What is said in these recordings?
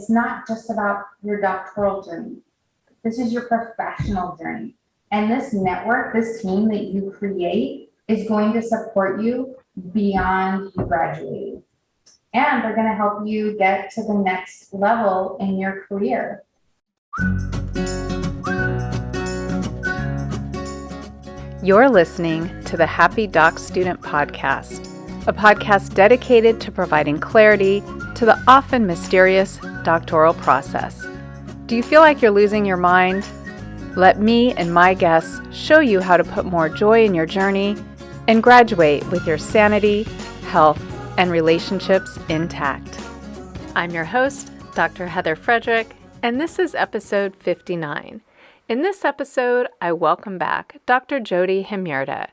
it's not just about your doctoral journey. This is your professional journey. And this network, this team that you create is going to support you beyond you graduating. And they're going to help you get to the next level in your career. You're listening to the Happy Doc Student Podcast, a podcast dedicated to providing clarity to the often mysterious doctoral process. Do you feel like you're losing your mind? Let me and my guests show you how to put more joy in your journey and graduate with your sanity, health, and relationships intact. I'm your host, Dr. Heather Frederick, and this is episode 59. In this episode, I welcome back Dr. Jodie Hemerda.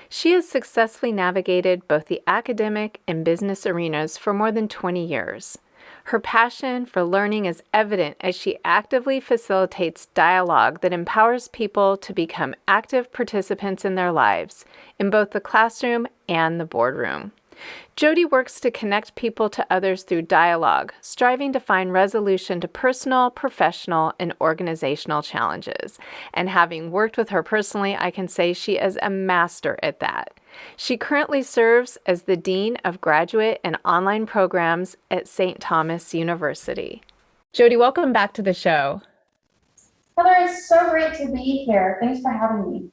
She has successfully navigated both the academic and business arenas for more than 20 years. Her passion for learning is evident as she actively facilitates dialogue that empowers people to become active participants in their lives, in both the classroom and the boardroom. Jodie works to connect people to others through dialogue, striving to find resolution to personal, professional, and organizational challenges. And having worked with her personally, I can say she is a master at that. She currently serves as the Dean of Graduate and Online Programs at St. Thomas University. Jodie, welcome back to the show. Heather, it's so great to be here. Thanks for having me.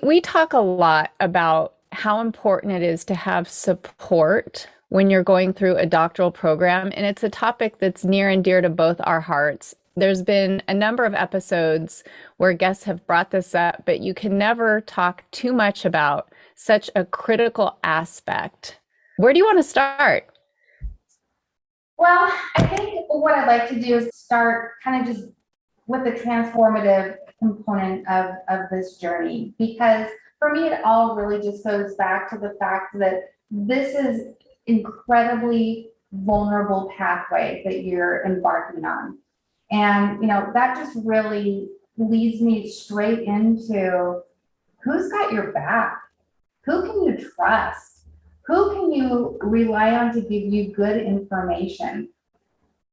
We talk a lot about how important it is to have support when you're going through a doctoral program, and it's a topic that's near and dear to both our hearts. There's been a number of episodes where guests have brought this up, but you can never talk too much about such a critical aspect. Where do you want to start? Well, I think what I'd like to do is start kind of just with the transformative component of this journey, because for me, it all really just goes back to the fact that this is incredibly vulnerable pathway that you're embarking on. And, that just really leads me straight into who's got your back? Who can you trust? Who can you rely on to give you good information?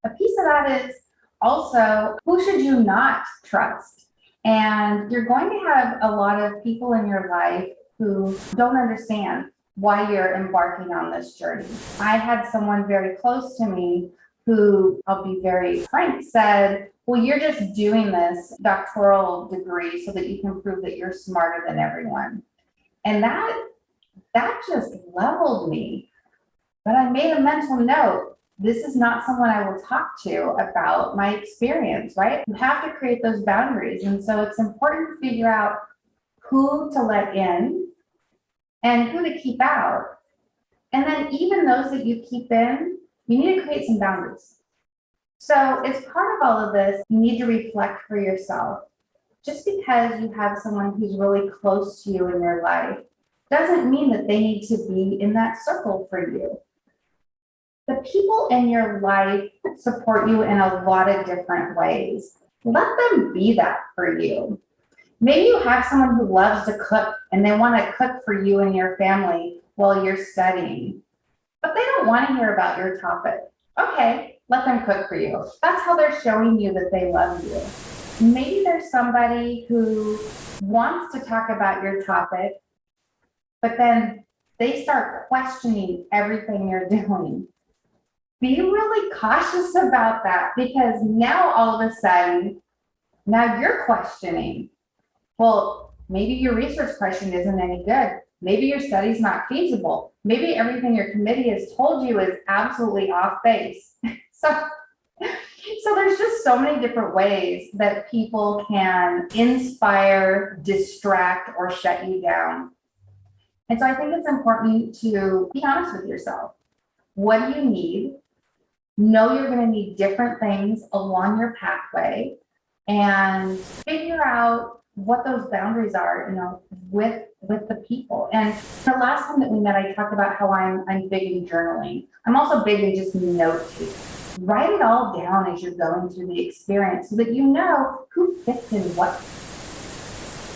A piece of that is also, who should you not trust? And you're going to have a lot of people in your life who don't understand why you're embarking on this journey. I had someone very close to me who, I'll be very frank, said, well, you're just doing this doctoral degree so that you can prove that you're smarter than everyone. And that just leveled me. But I made a mental note. This is not someone I will talk to about my experience, right? You have to create those boundaries. And so it's important to figure out who to let in and who to keep out. And then even those that you keep in, you need to create some boundaries. So as part of all of this, you need to reflect for yourself. Just because you have someone who's really close to you in your life doesn't mean that they need to be in that circle for you. The people in your life support you in a lot of different ways. Let them be that for you. Maybe you have someone who loves to cook and they want to cook for you and your family while you're studying, but they don't want to hear about your topic. Okay, let them cook for you. That's how they're showing you that they love you. Maybe there's somebody who wants to talk about your topic, but then they start questioning everything you're doing. Be really cautious about that, because now all of a sudden, now you're questioning. Well, maybe your research question isn't any good. Maybe your study's not feasible. Maybe everything your committee has told you is absolutely off base. So there's just so many different ways that people can inspire, distract, or shut you down. And so I think it's important to be honest with yourself. What do you need? Know you're going to need different things along your pathway, and figure out what those boundaries are, with the people. And the last time that we met, I talked about how I'm big in journaling. I'm also big in just note taking. Write it all down as you're going through the experience so that you know who fits in what.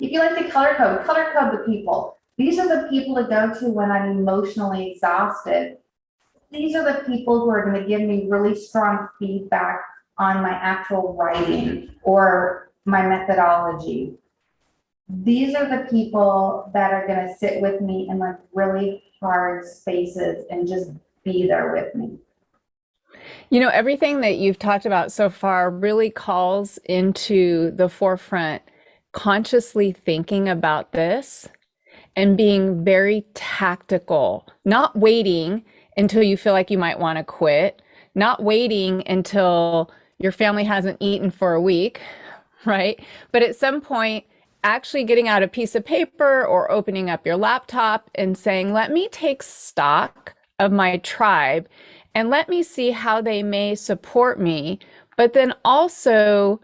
If you like to color code the people. These are the people to go to when I'm emotionally exhausted. these are the people who are going to give me really strong feedback on my actual writing or my methodology. These are the people that are going to sit with me in like really hard spaces and just be there with me. You know, everything that you've talked about so far really calls into the forefront consciously thinking about this and being very tactical, not waiting until you feel like you might want to quit, not waiting until your family hasn't eaten for a week, right? But at some point, actually getting out a piece of paper or opening up your laptop and saying, let me take stock of my tribe and let me see how they may support me. But then also,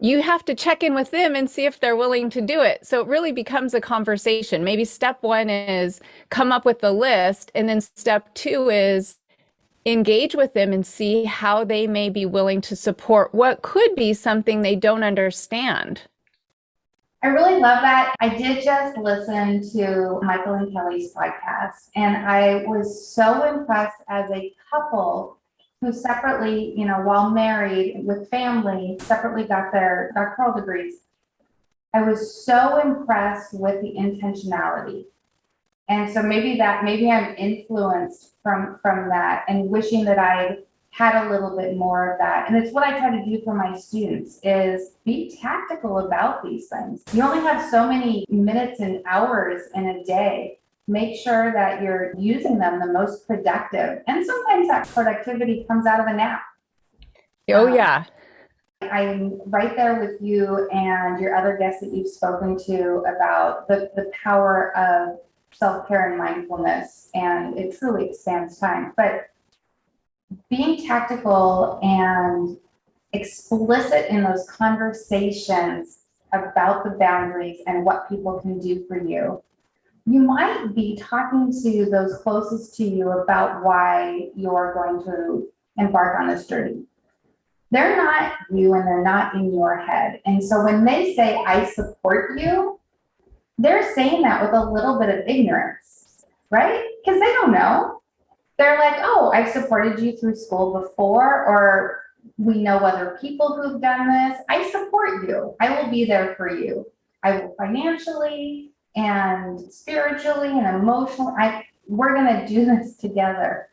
you have to check in with them and see if they're willing to do it. So it really becomes a conversation. Maybe step one is come up with the list, and then step two is engage with them and see how they may be willing to support what could be something they don't understand. I really love that. I did just listen to Michael and Kelly's podcast, and I was so impressed as a couple who separately, while married with family, separately got their doctoral degrees. I was so impressed with the intentionality. And so maybe I'm influenced from that and wishing that I had a little bit more of that. And it's what I try to do for my students is be tactical about these things. You only have so many minutes and hours in a day. Make sure that you're using them the most productive. And sometimes that productivity comes out of a nap. Oh, yeah. I'm right there with you and your other guests that you've spoken to about the power of self-care and mindfulness, and it truly expands time. But being tactical and explicit in those conversations about the boundaries and what people can do for you, you might be talking to those closest to you about why you're going to embark on this journey. They're not you and they're not in your head. And so when they say, I support you, they're saying that with a little bit of ignorance, right? Because they don't know. They're like, oh, I've supported you through school before, or we know other people who've done this. I support you. I will be there for you. I will financially and spiritually and emotionally. We're going to do this together.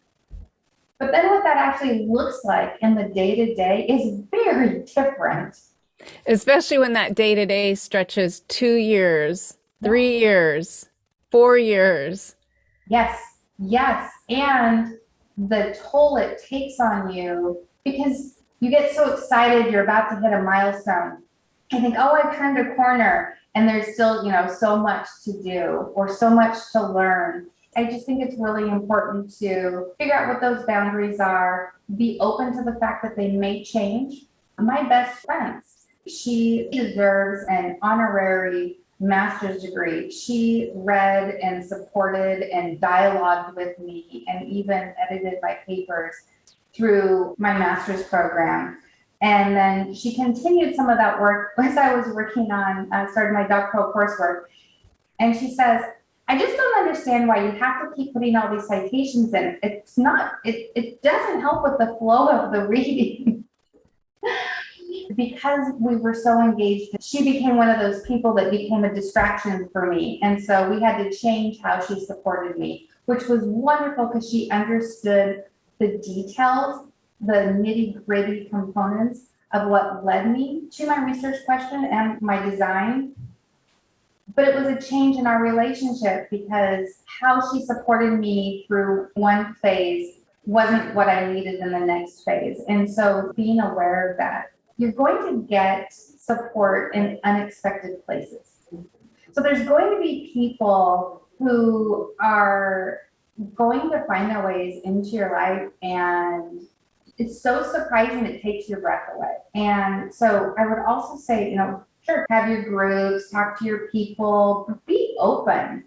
But then what that actually looks like in the day-to-day is very different. Especially when that day-to-day stretches 2 years, 3 years, 4 years. Yes. And the toll it takes on you, because you get so excited, you're about to hit a milestone. I think, oh, I've turned a corner and there's still, so much to do or so much to learn. I just think it's really important to figure out what those boundaries are, be open to the fact that they may change. My best friend, she deserves an honorary master's degree. She read and supported and dialogued with me and even edited my papers through my master's program. And then she continued some of that work as I was working on, started my doctoral coursework. And she says, I just don't understand why you have to keep putting all these citations in. It doesn't help with the flow of the reading. Because we were so engaged, she became one of those people that became a distraction for me. And so we had to change how she supported me, which was wonderful because she understood the details, the nitty-gritty components of what led me to my research question and my design. But it was a change in our relationship because how she supported me through one phase wasn't what I needed in the next phase. And so being aware of that, you're going to get support in unexpected places. So there's going to be people who are going to find their ways into your life, and it's so surprising it takes your breath away. And so I would also say, sure, have your groups, talk to your people, be open.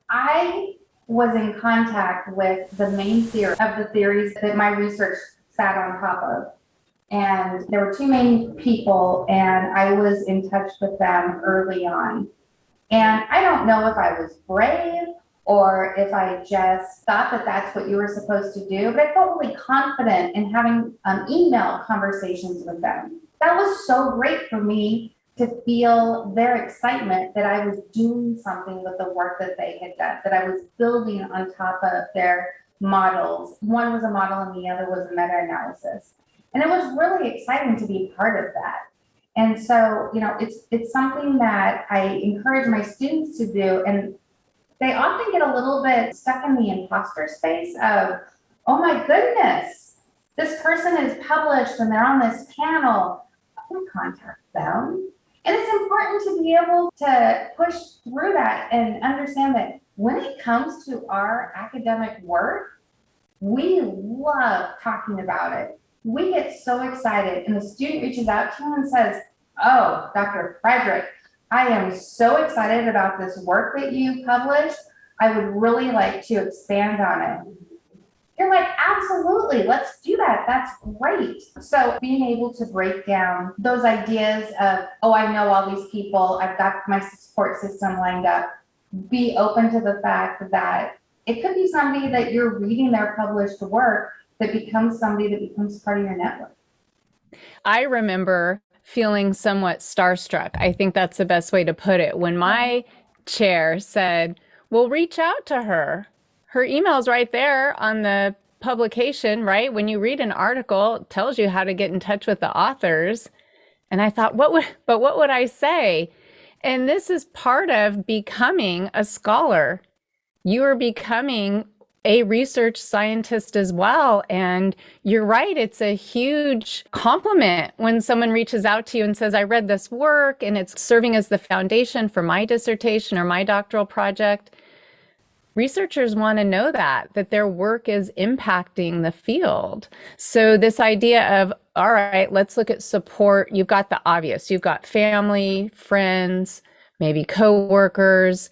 I was in contact with the main theory of the theories that my research sat on top of. And there were two main people, and I was in touch with them early on. And I don't know if I was brave or if I just thought that that's what you were supposed to do, but I felt really confident in having email conversations with them. That was so great for me to feel their excitement that I was doing something with the work that they had done, that I was building on top of their models. One was a model and the other was a meta-analysis. And it was really exciting to be part of that. And so, it's something that I encourage my students to do. And they often get a little bit stuck in the imposter space of, oh my goodness, this person is published and they're on this panel. I can contact them. And it's important to be able to push through that and understand that when it comes to our academic work, we love talking about it. We get so excited, and the student reaches out to you and says, oh, Dr. Frederick, I am so excited about this work that you published. I would really like to expand on it. You're like, absolutely, let's do that. That's great. So being able to break down those ideas of, oh, I know all these people, I've got my support system lined up, be open to the fact that it could be somebody that you're reading their published work that becomes somebody that becomes part of your network. I remember feeling somewhat starstruck. I think that's the best way to put it. When my chair said, well, reach out to her. Her email's right there on the publication, right? When you read an article, it tells you how to get in touch with the authors. And I thought, what would I say? And this is part of becoming a scholar. You are becoming a research scientist as well. And you're right, it's a huge compliment when someone reaches out to you and says, I read this work and it's serving as the foundation for my dissertation or my doctoral project. Researchers want to know that their work is impacting the field. So this idea of, all right, let's look at support. You've got the obvious. You've got family, friends, maybe coworkers.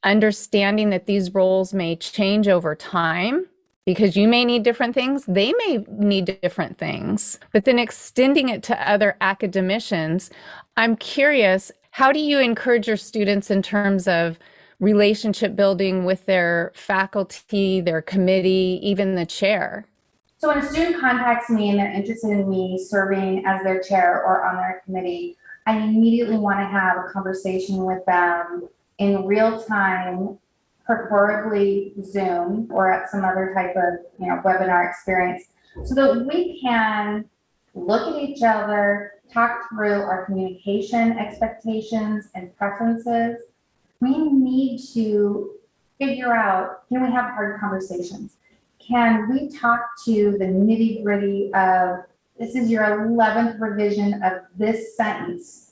Understanding that these roles may change over time because you may need different things, they may need different things, but then extending it to other academicians. I'm curious, how do you encourage your students in terms of relationship building with their faculty, their committee, even the chair? So when a student contacts me and they're interested in me serving as their chair or on their committee, I immediately want to have a conversation with them in real time, preferably Zoom or at some other type of webinar experience, so that we can look at each other, talk through our communication expectations and preferences. We need to figure out, can we have hard conversations? Can we talk to the nitty gritty of, this is your 11th revision of this sentence,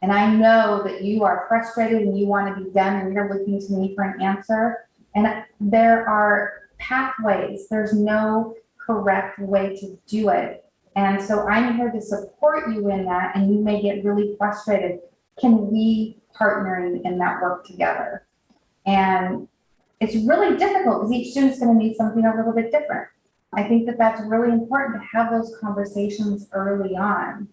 and I know that you are frustrated and you want to be done and you're looking to me for an answer. And there are pathways. There's no correct way to do it. And so I'm here to support you in that, and you may get really frustrated. Can we partner in that work together? And it's really difficult because each student's going to need something a little bit different. I think that that's really important to have those conversations early on.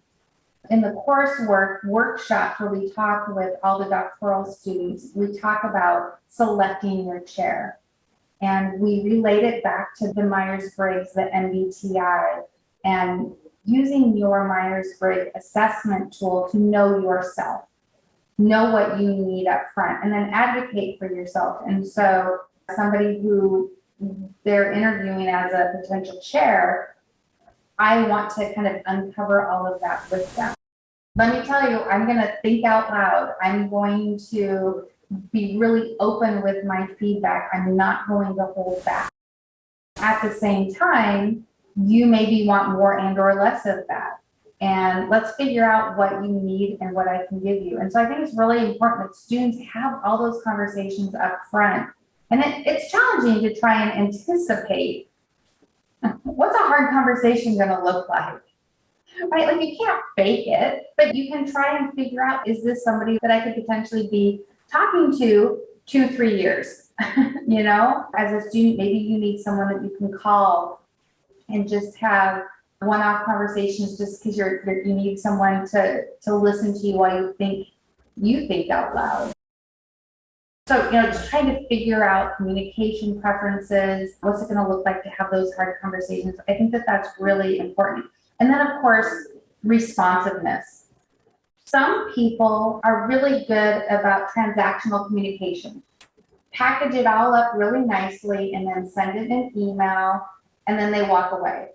In the coursework workshops where we talk with all the doctoral students, we talk about selecting your chair. And we relate it back to the Myers-Briggs, the MBTI, and using your Myers-Briggs assessment tool to know yourself, know what you need up front, and then advocate for yourself. And so somebody who they're interviewing as a potential chair, I want to kind of uncover all of that with them. Let me tell you, I'm going to think out loud. I'm going to be really open with my feedback. I'm not going to hold back. At the same time, you maybe want more and or less of that. And let's figure out what you need and what I can give you. And so I think it's really important that students have all those conversations up front. And it's challenging to try and anticipate what's a hard conversation going to look like, right? Like you can't fake it, but you can try and figure out, is this somebody that I could potentially be talking to 2-3 years? As a student, maybe you need someone that you can call and just have one-off conversations just because you need someone to listen to you while you think out loud. So, just trying to figure out communication preferences, what's it going to look like to have those hard conversations. I think that that's really important. And then, of course, responsiveness. Some people are really good about transactional communication. Package it all up really nicely and then send it in an email, and then they walk away.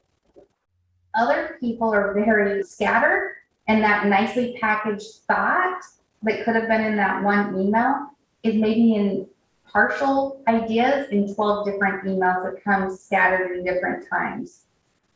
Other people are very scattered, and that nicely packaged thought that could have been in that one email is maybe in partial ideas in 12 different emails that come scattered in different times.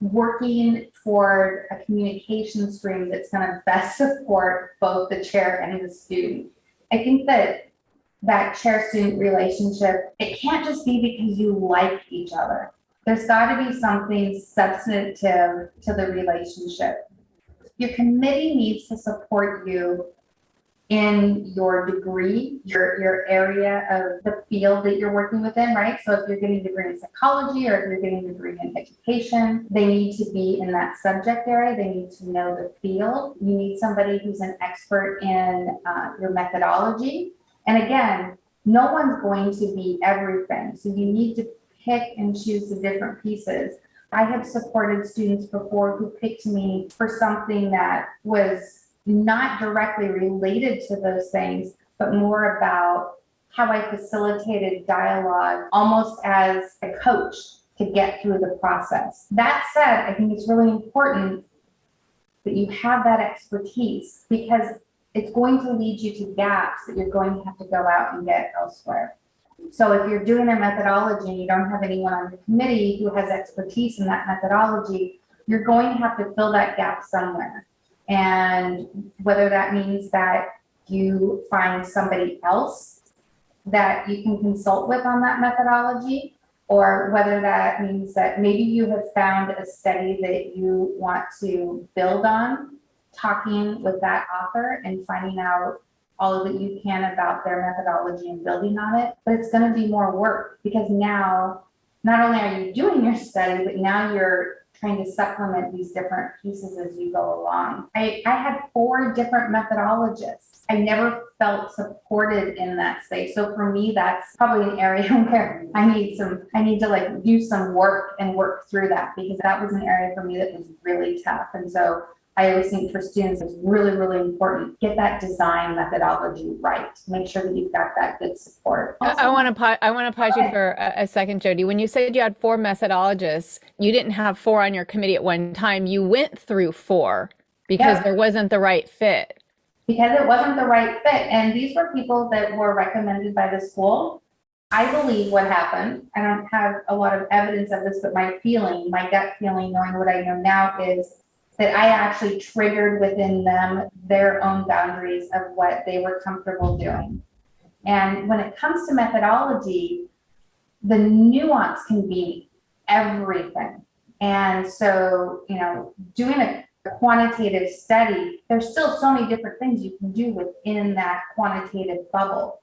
Working toward a communication stream that's going to best support both the chair and the student. I think that chair-student relationship, it can't just be because you like each other. There's got to be something substantive to the relationship. Your committee needs to support you in your degree, your area of the field that you're working within, right? So if you're getting a degree in psychology or if you're getting a degree in education, they need to be in that subject area. They need to know the field. You need somebody who's an expert in your methodology. And again, no one's going to be everything. So you need to pick and choose the different pieces. I have supported students before who picked me for something that was not directly related to those things, but more about how I facilitated dialogue almost as a coach to get through the process. That said, I think it's really important that you have that expertise because it's going to lead you to gaps that you're going to have to go out and get elsewhere. So if you're doing a methodology and you don't have anyone on the committee who has expertise in that methodology, you're going to have to fill that gap somewhere. And whether that means that you find somebody else that you can consult with on that methodology, or whether that means that maybe you have found a study that you want to build on, talking with that author and finding out all that you can about their methodology and building on it. But it's going to be more work because now not only are you doing your study, but now you're trying to supplement these different pieces as you go along. I had 4 different methodologists. I never felt supported in that space. So for me, that's probably an area where I need to like do some work and work through that because that was an area for me that was really tough. And so I always think for students, it's really, really important. Get that design methodology right. Make sure that you've got that good support. I want to pause you for a second, Jodie. When you said you had 4 methodologists, you didn't have 4 on your committee at one time. You went through 4 because there wasn't the right fit. Because it wasn't the right fit. And these were people that were recommended by the school. I believe what happened, I don't have a lot of evidence of this, but my gut feeling, knowing what I know now is that I actually triggered within them their own boundaries of what they were comfortable doing. And when it comes to methodology, the nuance can be everything. And so, doing a quantitative study, there's still so many different things you can do within that quantitative bubble.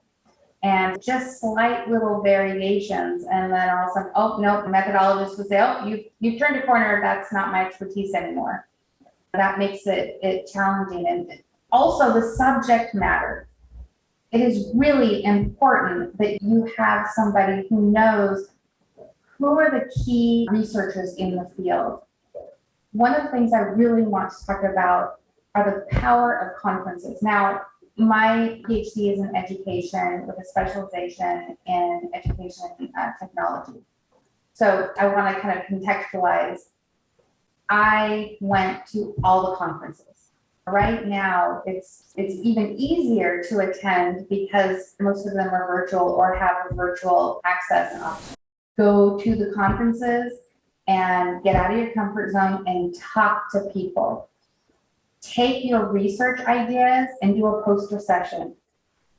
And just slight little variations, and then all of a sudden, oh, no, the methodologist would say, oh, you've turned a corner, that's not my expertise anymore. That makes it challenging. And also the subject matter. It is really important that you have somebody who knows who are the key researchers in the field. One of the things I really want to talk about are the power of conferences. Now, my PhD is in education with a specialization in education technology. So I want to kind of contextualize. I went to all the conferences. Right now, it's even easier to attend because most of them are virtual or have a virtual access option. Go to the conferences and get out of your comfort zone and talk to people. Take your research ideas and do a poster session.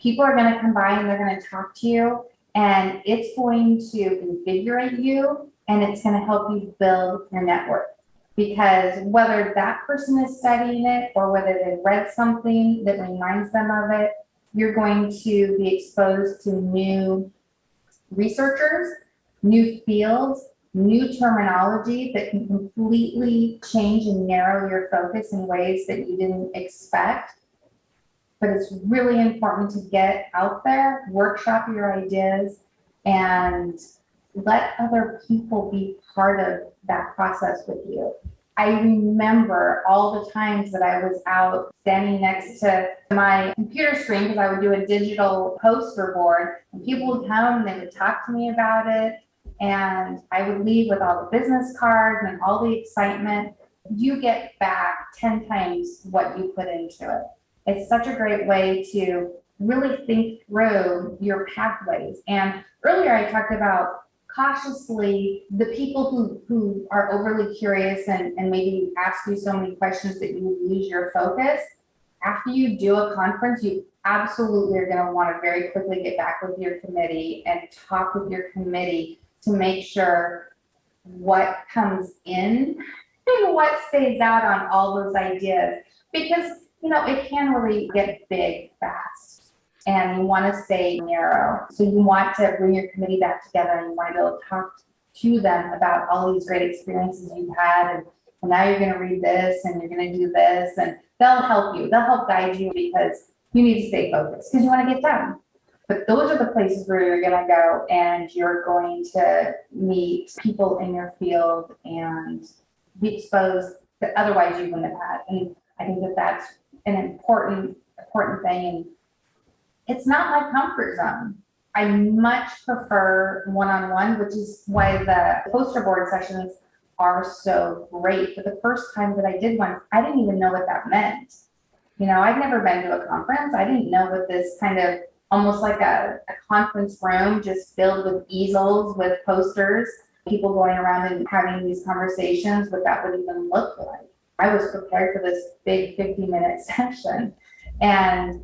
People are going to come by and they're going to talk to you, and it's going to invigorate you and it's going to help you build your network. Because whether that person is studying it or whether they've read something that reminds them of it, you're going to be exposed to new researchers, new fields, new terminology that can completely change and narrow your focus in ways that you didn't expect. but it's really important to get out there, workshop your ideas, and let other people be part of that process with you. I remember all the times that I was out standing next to my computer screen because I would do a digital poster board, and people would come and they would talk to me about it, and I would leave with all the business cards and all the excitement. You get back 10 times what you put into it. It's such a great way to really think through your pathways. And earlier I talked about cautiously the people who are overly curious and maybe ask you so many questions that you lose your focus. After you do a conference, you absolutely are going to want to very quickly get back with your committee and talk with your committee to make sure what comes in and what stays out on all those ideas, because it can really get big fast. And you want to stay narrow. So you want to bring your committee back together, and you want to be able to talk to them about all these great experiences you've had. And now you're going to read this and you're going to do this, and they'll help you. They'll help guide you because you need to stay focused because you want to get done. But those are the places where you're going to go, and you're going to meet people in your field and be exposed that otherwise you wouldn't have had. And I think that that's an important thing. And it's not my comfort zone. I much prefer one-on-one, which is why the poster board sessions are so great. But the first time that I did one, I didn't even know what that meant. I'd never been to a conference. I didn't know what this kind of almost like a conference room just filled with easels with posters, people going around and having these conversations, what that would even look like. I was prepared for this big 50-minute session, and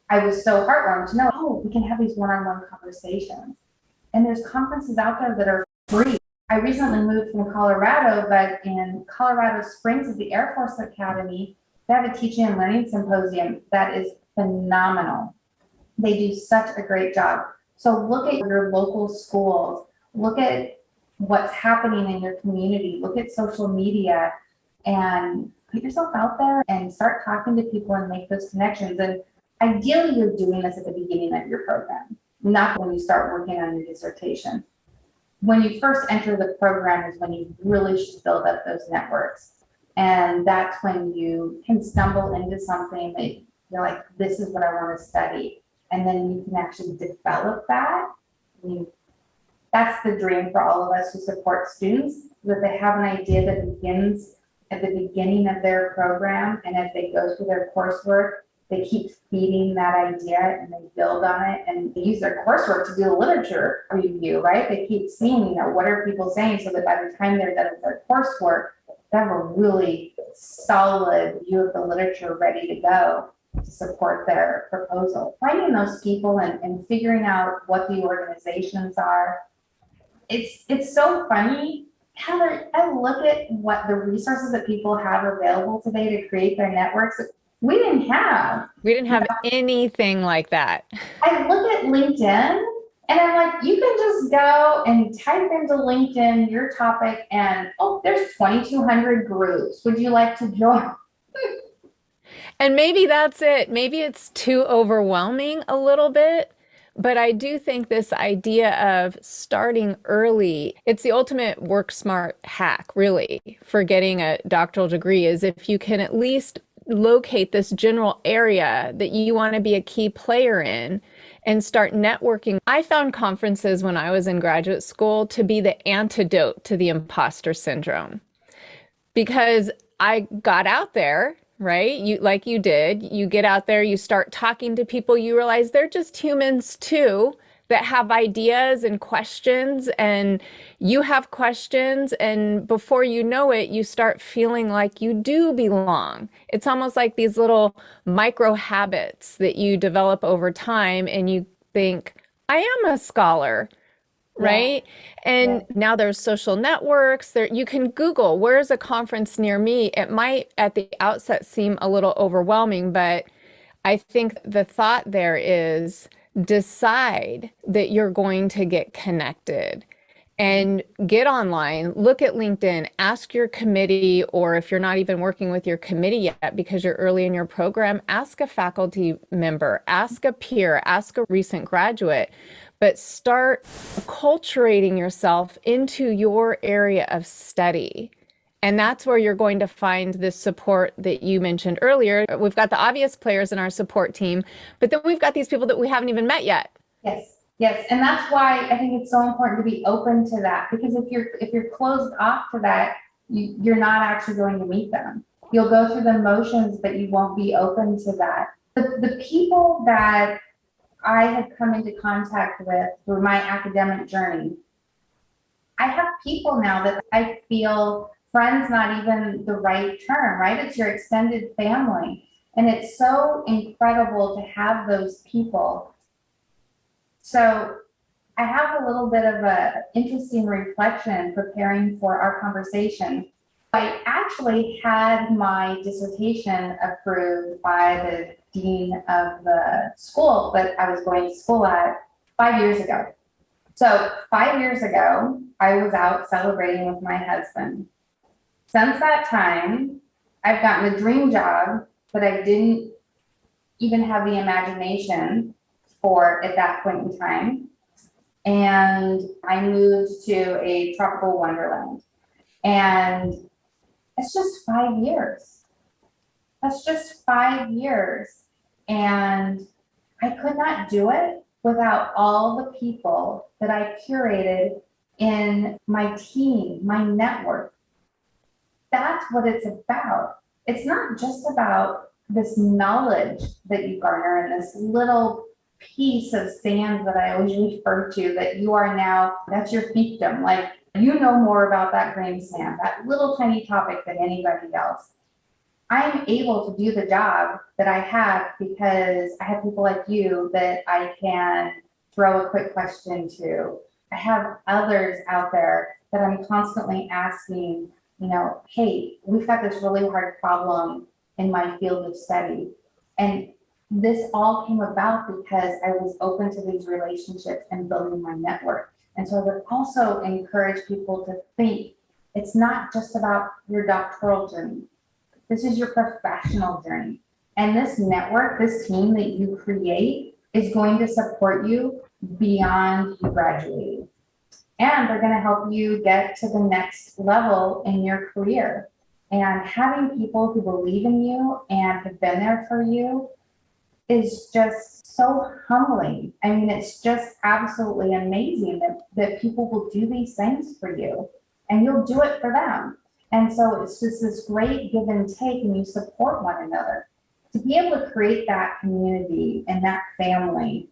I was so heartwarmed to know, we can have these one-on-one conversations. And there's conferences out there that are free. I recently moved from Colorado, but in Colorado Springs at the Air Force Academy, they have a teaching and learning symposium that is phenomenal. They do such a great job. So look at your local schools, look at what's happening in your community, look at social media, and put yourself out there and start talking to people and make those connections. And ideally, you're doing this at the beginning of your program, not when you start working on your dissertation. When you first enter the program is when you really should build up those networks. And that's when you can stumble into something that you're like, this is what I want to study. And then you can actually develop that. That's the dream for all of us who support students, that they have an idea that begins at the beginning of their program, and as they go through their coursework, they keep feeding that idea and they build on it, and they use their coursework to do a literature review, right? They keep seeing, what are people saying, so that by the time they're done with their coursework, they have a really solid view of the literature ready to go to support their proposal. Finding those people and figuring out what the organizations are. It's so funny, Heather. I look at what the resources that people have available today to create their networks. We didn't have anything like that. I look at LinkedIn and I'm like, you can just go and type into LinkedIn your topic and, there's 2,200 groups. Would you like to join? And maybe that's it. Maybe it's too overwhelming a little bit. But I do think this idea of starting early, it's the ultimate work smart hack, really, for getting a doctoral degree, is if you can at least locate this general area that you want to be a key player in and start networking. I found conferences when I was in graduate school to be the antidote to the imposter syndrome, because I got out there, right? Like you did, you get out there, you start talking to people, you realize they're just humans too, that have ideas and questions, and you have questions, and before you know it, you start feeling like you do belong. It's almost like these little micro habits that you develop over time, and you think, I am a scholar, right? Yeah. And now there's social networks there. You can Google, where's a conference near me? It might at the outset seem a little overwhelming, but I think the thought there is decide that you're going to get connected and get online, look at LinkedIn, ask your committee, or if you're not even working with your committee yet because you're early in your program, ask a faculty member, ask a peer, ask a recent graduate, but start acculturating yourself into your area of study. And that's where you're going to find this support that you mentioned earlier. We've got the obvious players in our support team, but then we've got these people that we haven't even met yet. Yes, yes, and that's why I think it's so important to be open to that, because if you're closed off to that, you're not actually going to meet them. You'll go through the motions, but you won't be open to that. The people that I have come into contact with through my academic journey, I have people now that I feel friends, not even the right term, right? It's your extended family. And it's so incredible to have those people. So I have a little bit of a interesting reflection preparing for our conversation. I actually had my dissertation approved by the dean of the school that I was going to school at 5 years ago. So 5 years ago, I was out celebrating with my husband. Since that time, I've gotten a dream job that I didn't even have the imagination for at that point in time. And I moved to a tropical wonderland. And it's just 5 years. That's just 5 years. And I could not do it without all the people that I curated in my team, my network. That's what it's about. It's not just about this knowledge that you garner and this little piece of sand that I always refer to, that you are now, that's your fiefdom. Like, you know more about that grain of sand, that little tiny topic, than anybody else. I'm able to do the job that I have because I have people like you that I can throw a quick question to. I have others out there that I'm constantly asking, hey, we've got this really hard problem in my field of study. And this all came about because I was open to these relationships and building my network. And so I would also encourage people to think it's not just about your doctoral journey. This is your professional journey. And this network, this team that you create, is going to support you beyond you graduating. And they're going to help you get to the next level in your career. And having people who believe in you and have been there for you is just so humbling. I mean, it's just absolutely amazing that people will do these things for you and you'll do it for them. And so it's just this great give and take, and you support one another. To be able to create that community and that family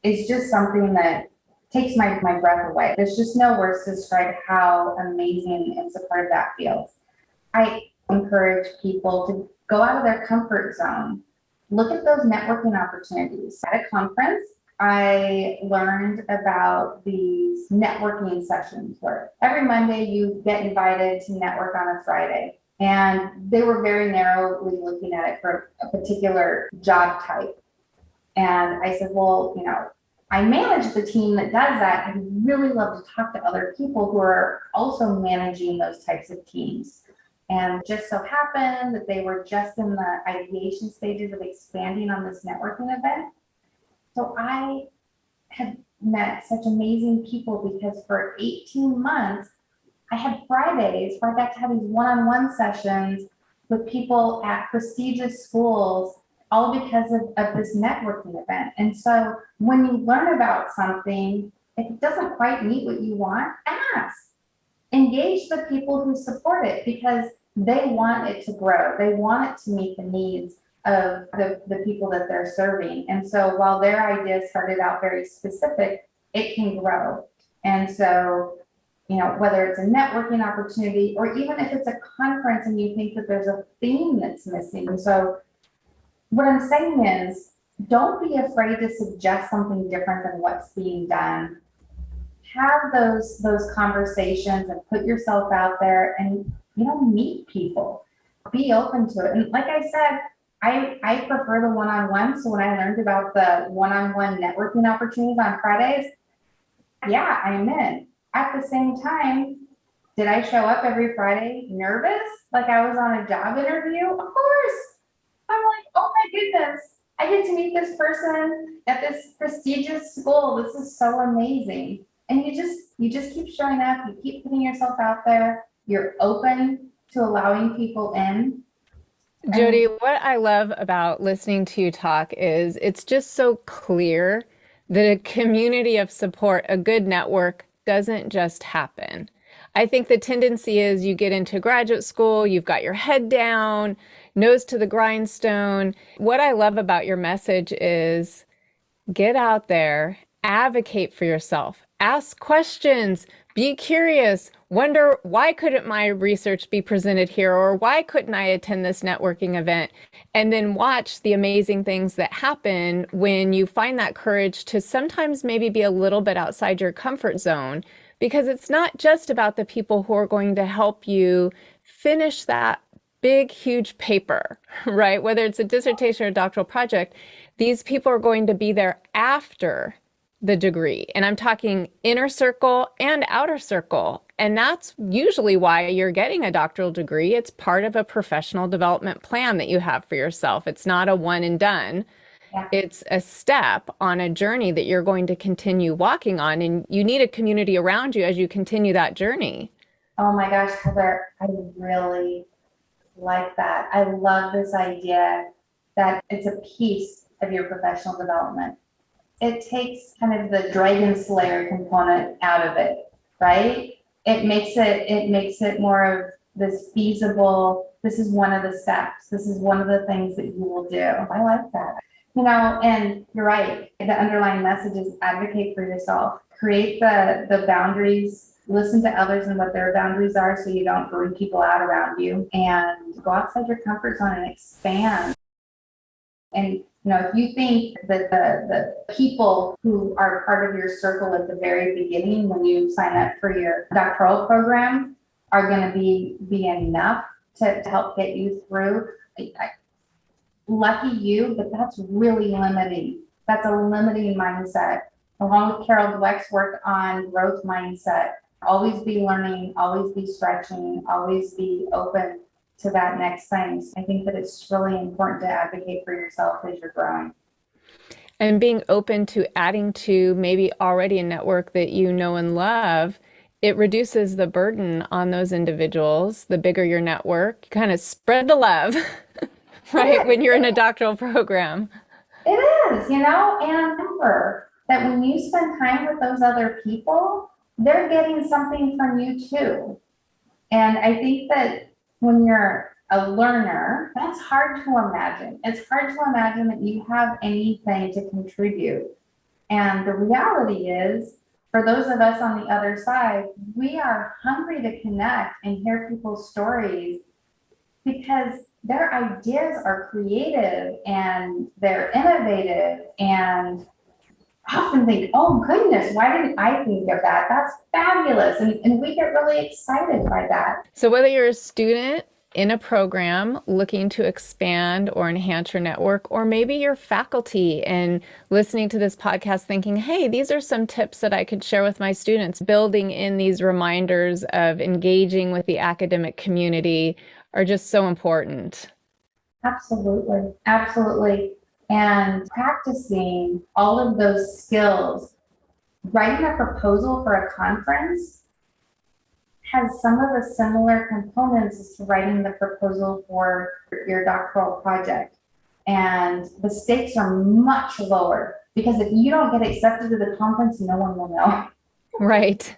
is just something that takes my breath away. There's just no words to describe how amazing and supportive that feels. I encourage people to go out of their comfort zone. Look at those networking opportunities. At a conference, I learned about these networking sessions where every Monday you get invited to network on a Friday. And they were very narrowly looking at it for a particular job type. And I said, well, I manage the team that does that. I'd really love to talk to other people who are also managing those types of teams. And just so happened that they were just in the ideation stages of expanding on this networking event. So I have met such amazing people because for 18 months, I had Fridays where I got to have these one-on-one sessions with people at prestigious schools, all because of this networking event. And so when you learn about something, if it doesn't quite meet what you want, ask. Engage the people who support it because they want it to grow. They want it to meet the needs of the people that they're serving. And so while their ideas started out very specific, it can grow. And so, whether it's a networking opportunity or even if it's a conference and you think that there's a theme that's missing. And so what I'm saying is, don't be afraid to suggest something different than what's being done. Have those conversations and put yourself out there and, meet people. Be open to it. And like I said, I prefer the one-on-one. So when I learned about the one-on-one networking opportunities on Fridays, yeah, I'm in. at the same time, did I show up every Friday nervous, like I was on a job interview? Of course. I'm like, oh my goodness, I get to meet this person at this prestigious school. This is so amazing. And you just keep showing up, you keep putting yourself out there, you're open to allowing people in. Jodie, what I love about listening to you talk is it's just so clear that a community of support, a good network, doesn't just happen. I think the tendency is you get into graduate school, you've got your head down, nose to the grindstone. What I love about your message is get out there, advocate for yourself, ask questions, be curious, wonder why couldn't my research be presented here, or why couldn't I attend this networking event? And then watch the amazing things that happen when you find that courage to sometimes maybe be a little bit outside your comfort zone, because it's not just about the people who are going to help you finish that big, huge paper, right? Whether it's a dissertation or a doctoral project, these people are going to be there after the degree. And I'm talking inner circle and outer circle. And that's usually why you're getting a doctoral degree. It's part of a professional development plan that you have for yourself. It's not a one and done. Yeah. It's a step on a journey that you're going to continue walking on. And you need a community around you as you continue that journey. Oh my gosh, Heather, I really like that. I love this idea that it's a piece of your professional development. It takes kind of the dragon slayer component out of it, right? It makes it more of this feasible, this is one of the steps. This is one of the things that you will do. I like that. And you're right. The underlying message is advocate for yourself. Create the boundaries, listen to others and what their boundaries are so you don't bring people out around you, and go outside your comfort zone and expand. And if you think that the people who are part of your circle at the very beginning when you sign up for your doctoral program are going to be enough to help get you through, lucky you, but that's really limiting. That's a limiting mindset. Along with Carol Dweck's work on growth mindset, always be learning, always be stretching, always be open to that next thing. I think that it's really important to advocate for yourself as you're growing. And being open to adding to maybe already a network that you know and love, it reduces the burden on those individuals. The bigger your network, you kind of spread the love, right? When you're in a doctoral program. It is, and remember that when you spend time with those other people, they're getting something from you too. And I think that when you're a learner, that's hard to imagine. It's hard to imagine that you have anything to contribute. And the reality is, for those of us on the other side, we are hungry to connect and hear people's stories because their ideas are creative and they're innovative, and often think, oh goodness, why didn't I think of that? That's fabulous. And we get really excited by that. So whether you're a student in a program looking to expand or enhance your network, or maybe you're faculty and listening to this podcast thinking, hey, these are some tips that I could share with my students, building in these reminders of engaging with the academic community are just so important. Absolutely. Absolutely. And practicing all of those skills, writing a proposal for a conference has some of the similar components as to writing the proposal for your doctoral project. And the stakes are much lower because if you don't get accepted to the conference, no one will know. Right.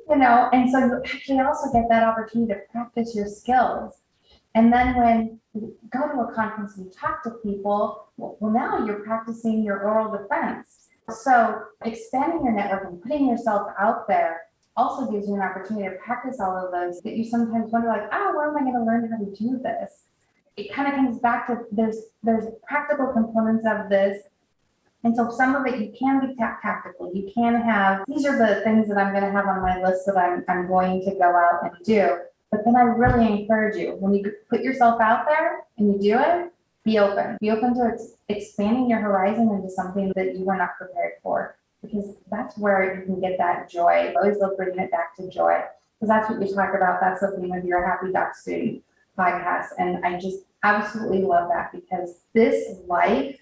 And so you actually also get that opportunity to practice your skills. And then when you go to a conference and you talk to people, well, now you're practicing your oral defense. So expanding your network and putting yourself out there also gives you an opportunity to practice all of those that you sometimes wonder, like, where am I going to learn how to do this? It kind of comes back to there's practical components of this. And so some of it you can be tactical. You can have, these are the things that I'm going to have on my list that I'm going to go out and do. But then I really encourage you, when you put yourself out there and you do it, be open. Be open to expanding your horizon into something that you were not prepared for. because that's where you can get that joy. I always love bringing it back to joy, because that's what you talk about. That's the theme of your Happy Doc Student podcast. And I just absolutely love that, because this life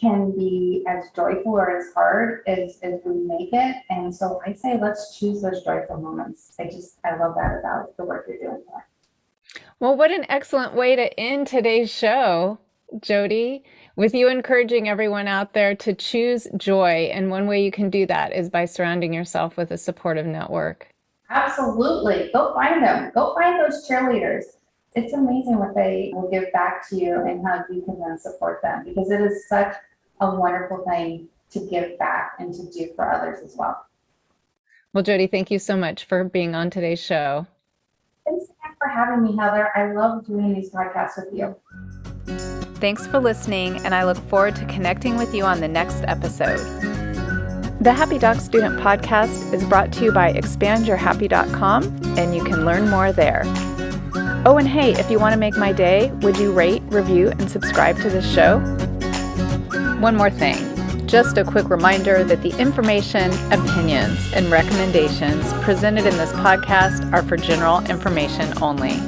can be as joyful or as hard as we make it. And so I say, let's choose those joyful moments. I love that about the work you're doing here. Well, what an excellent way to end today's show, Jodie, with you encouraging everyone out there to choose joy. And one way you can do that is by surrounding yourself with a supportive network. Absolutely. Go find them. Go find those cheerleaders. It's amazing what they will give back to you and how you can then support them, because it is such a wonderful thing to give back and to do for others as well. Well, Jodie, thank you so much for being on today's show. Thanks again for having me, Heather. I love doing these podcasts with you. Thanks for listening, and I look forward to connecting with you on the next episode. The Happy Doc Student Podcast is brought to you by expandyourhappy.com, and you can learn more there. Oh, and hey, if you want to make my day, would you rate, review, and subscribe to this show? One more thing. Just a quick reminder that the information, opinions, and recommendations presented in this podcast are for general information only.